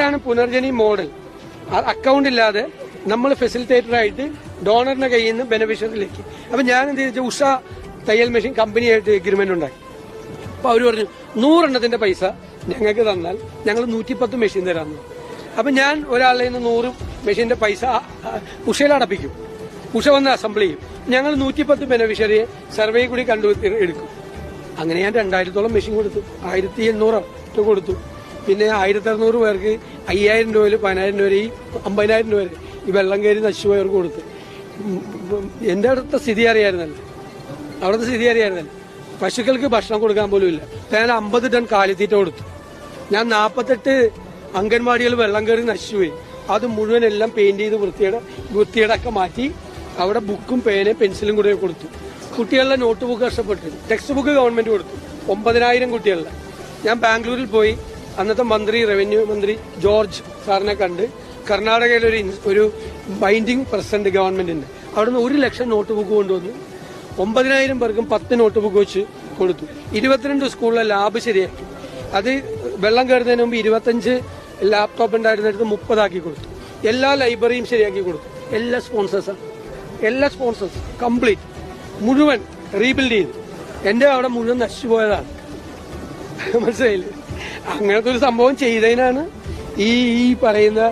അതാണ് Punarjani model. Account ഇല്ലാതെ നമ്മൾ ഫെസിലിറ്റേറ്ററായിട്ട് ഡോണറിന്റെ കയ്യിൽ നിന്ന് ബെനിഫിഷ്യറിലേക്ക്. അപ്പൊ ഞാൻ എന്ത് ചെയ്തു, ഉഷ തയ്യൽ മെഷീൻ കമ്പനിയായിട്ട് എഗ്രിമെന്റ് ഉണ്ടാക്കി. അപ്പൊ അവര് പറഞ്ഞു 100 എണ്ണത്തിന്റെ പൈസ ഞങ്ങൾക്ക് തന്നാൽ ഞങ്ങൾ 110 മെഷീൻ തരാമെന്ന്. അപ്പൊ ഞാൻ ഒരാളുടെ നിന്ന് 100 മെഷീന്റെ പൈസ ഉഷയിൽ അടപ്പിക്കും. ഉഷ വന്ന് അസംബിൾ ചെയ്യും. ഞങ്ങൾ 110 ബെനിഫിഷ്യറിയെ സർവേ കൂടി എടുക്കും. അങ്ങനെ ഞാൻ 2000-ഓളം മെഷീൻ കൊടുത്തു. 1800 കൊടുത്തു. പിന്നെ 1600 പേർക്ക് 5000 രൂപയിൽ 10000 രൂപ 50,000 രൂപ വരെ ഈ വെള്ളം കയറി നശിച്ചുപോയവർക്ക് കൊടുത്തു. എന്റെ അടുത്ത സ്ഥിതി അറിയായിരുന്നല്ലോ, അവിടുത്തെ സ്ഥിതി അറിയായിരുന്നല്ലോ. പശുക്കൾക്ക് ഭക്ഷണം കൊടുക്കാൻ പോലും ഇല്ല. ഞാൻ 50 ടൺ കാലിത്തീറ്റ കൊടുത്തു. ഞാൻ 48 അംഗൻവാടികൾ വെള്ളം കയറി നശിച്ചുപോയി. അത് മുഴുവൻ എല്ലാം പെയിന്റ് ചെയ്ത് വൃത്തിയുടെ മാറ്റി അവിടെ ബുക്കും പേനയും പെൻസിലും കൂടെ കൊടുത്തു. കുട്ടികളുടെ നോട്ട് ബുക്ക് കഷ്ടപ്പെട്ടു. ടെക്സ്റ്റ് ബുക്ക് ഗവൺമെന്റ് കൊടുത്തു. 9000 കുട്ടികളുടെ. ഞാൻ ബാംഗ്ലൂരിൽ പോയി അന്നത്തെ റവന്യൂ മന്ത്രി ജോർജ് സാറിനെ കണ്ട് കർണാടകയിലെ ഒരു ബൈൻഡിങ് പ്രസിഡന്റ് ഗവൺമെന്റിന്റെ അവിടുന്ന് 1 ലക്ഷം നോട്ട് ബുക്ക് കൊണ്ടുവന്നു. 9000 പേർക്കും 10 നോട്ട് ബുക്ക് വെച്ച് കൊടുത്തു. 22 സ്കൂളിലെ ലാബ് ശരിയാക്കി. അത് വെള്ളം കയറുന്നതിന് മുമ്പ് 25 ലാപ്ടോപ്പ് ഉണ്ടായിരുന്നിടത്ത് 30 ആക്കി കൊടുത്തു. എല്ലാ ലൈബ്രറിയും ശരിയാക്കി കൊടുത്തു. എല്ലാ സ്പോൺസേഴ്സ് കംപ്ലീറ്റ് മുഴുവൻ റീബിൽഡ് ചെയ്തു. എന്റെ അവിടെ മുഴുവൻ നശിച്ചുപോയതാണ്. മനസ്സിലായില്ലേ? അങ്ങനത്തെ ഒരു സംഭവം ചെയ്തതിനാണ് ഈ പറയുന്ന